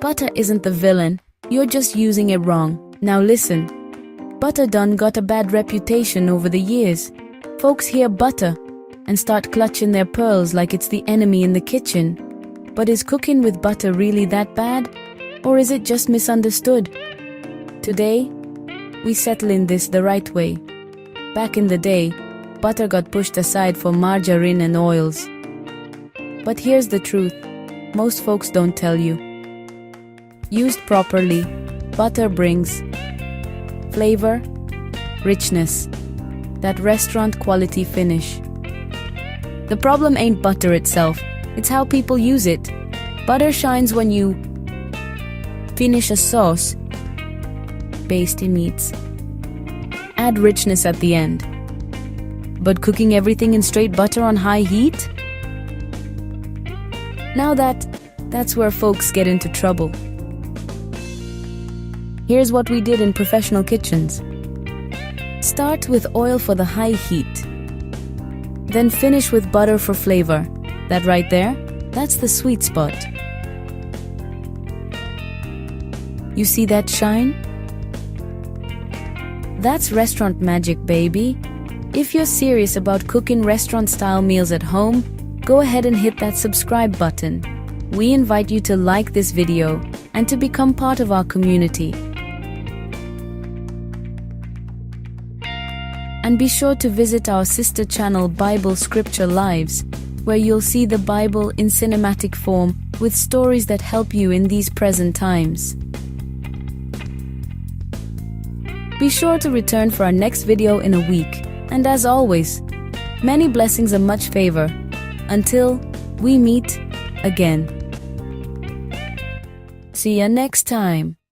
Butter isn't the villain, you're just using it wrong. Now listen. Butter done got a bad reputation over the years. Folks hear butter and start clutching their pearls like it's the enemy in the kitchen. But is cooking with butter really that bad? Or is it just misunderstood? Today, we settle in this the right way. Back in the day, butter got pushed aside for margarine and oils. But here's the truth, most folks don't tell you. Used properly, butter brings flavor, richness, that restaurant quality finish. The problem ain't butter itself, it's how people use it. Butter shines when you finish a sauce, based in meats, add richness at the end. But cooking everything in straight butter on high heat? Now that's where folks get into trouble. Here's what we did in professional kitchens. Start with oil for the high heat. Then finish with butter for flavor. That right there, that's the sweet spot. You see that shine? That's restaurant magic, baby. If you're serious about cooking restaurant-style meals at home, go ahead and hit that subscribe button. We invite you to like this video and to become part of our community. And be sure to visit our sister channel Bible Scripture Lives, where you'll see the Bible in cinematic form with stories that help you in these present times. Be sure to return for our next video in a week. And as always, many blessings and much favor. Until we meet again. See ya next time.